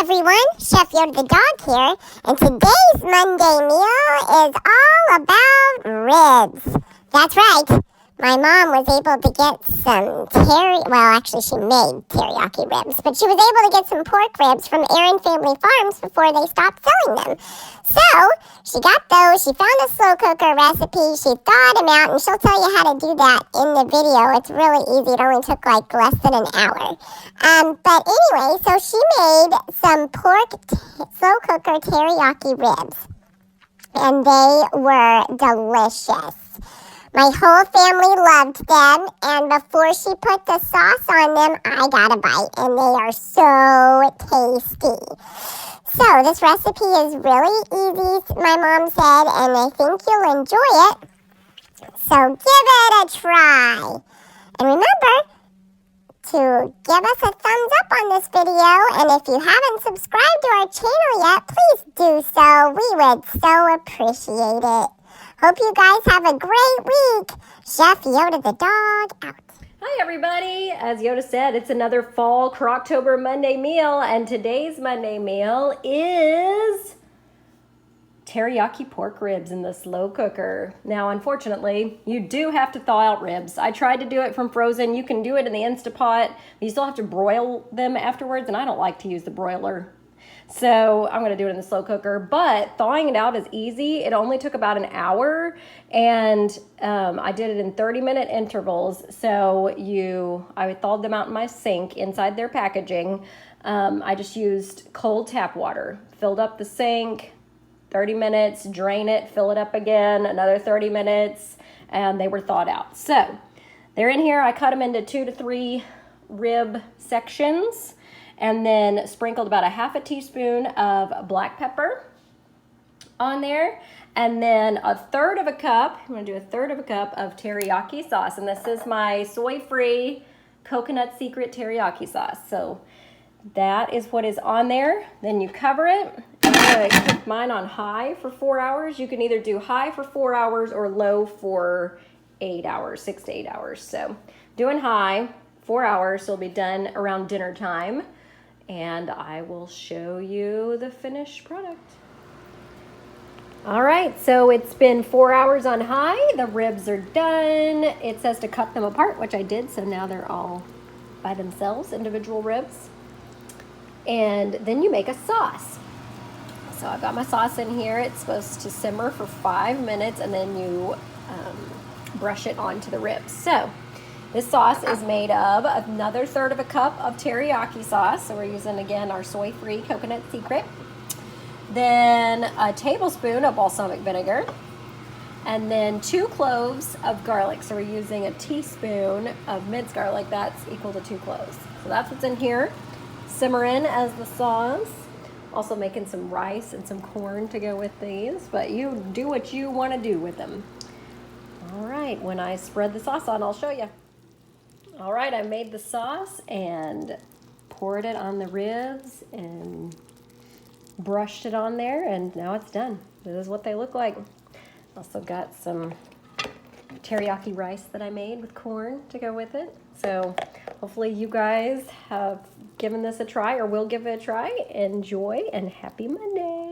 everyone, Chef Yoda the dog here, and today's Monday meal is all about ribs. That's right. My mom was able to get some actually she made teriyaki ribs, but she was able to get some pork ribs from Aaron Family Farms before they stopped selling them. So, she got those, she found a slow cooker recipe, she thawed them out, and she'll tell you how to do that in the video. It's really easy, it only took like less than an hour. But anyway, so she made some pork slow cooker teriyaki ribs, and they were delicious. My whole family loved them, and before she put the sauce on them, I got a bite, and they are so tasty. So this recipe is really easy, my mom said, and I think you'll enjoy it. So give it a try. And remember to give us a thumbs up on this video, and if you haven't subscribed to our channel yet, please do so. We would so appreciate it. Hope you guys have a great week. Chef Yoda the dog out. Hi everybody. As Yoda said, it's another fall Croctober Monday meal, and today's Monday meal is teriyaki pork ribs in the slow cooker. Now, unfortunately, you do have to thaw out ribs. I tried to do it from frozen. You can do it in the Instapot, but you still have to broil them afterwards, and I don't like to use the broiler. So I'm going to do it in the slow cooker, but thawing it out is easy. It only took about an hour, and I did it in 30-minute intervals. So I thawed them out in my sink inside their packaging. I just used cold tap water, filled up the sink, 30 minutes, drain it, fill it up again, another 30 minutes, and they were thawed out. So they're in here. I cut them into 2 to 3 rib sections, and then sprinkled about a half a teaspoon of black pepper on there, and then a third of a cup, I'm gonna do a third of a cup of teriyaki sauce, and this is my soy-free coconut secret teriyaki sauce. So that is what is on there. Then you cover it. I'm gonna cook mine on high for 4 hours. You can either do high for 4 hours or low for 8 hours, 6 to 8 hours. So doing high, 4 hours, so it'll be done around dinner time. And I will show you the finished product. All right, so it's been 4 hours on high. The ribs are done. It says to cut them apart, which I did, so now they're all by themselves, individual ribs. And then you make a sauce. So I've got my sauce in here. It's supposed to simmer for 5 minutes, and then you brush it onto the ribs. So this sauce is made of another third of a cup of teriyaki sauce. So we're using, again, our soy-free coconut secret. Then a tablespoon of balsamic vinegar. And then 2 cloves of garlic. So we're using a teaspoon of minced garlic. That's equal to 2 cloves. So that's what's in here. Simmer in as the sauce. Also making some rice and some corn to go with these. But you do what you want to do with them. All right, when I spread the sauce on, I'll show you. All right, I made the sauce and poured it on the ribs and brushed it on there, and now it's done. This is what they look like. Also got some teriyaki rice that I made with corn to go with it. So hopefully you guys have given this a try or will give it a try. Enjoy, and happy Monday.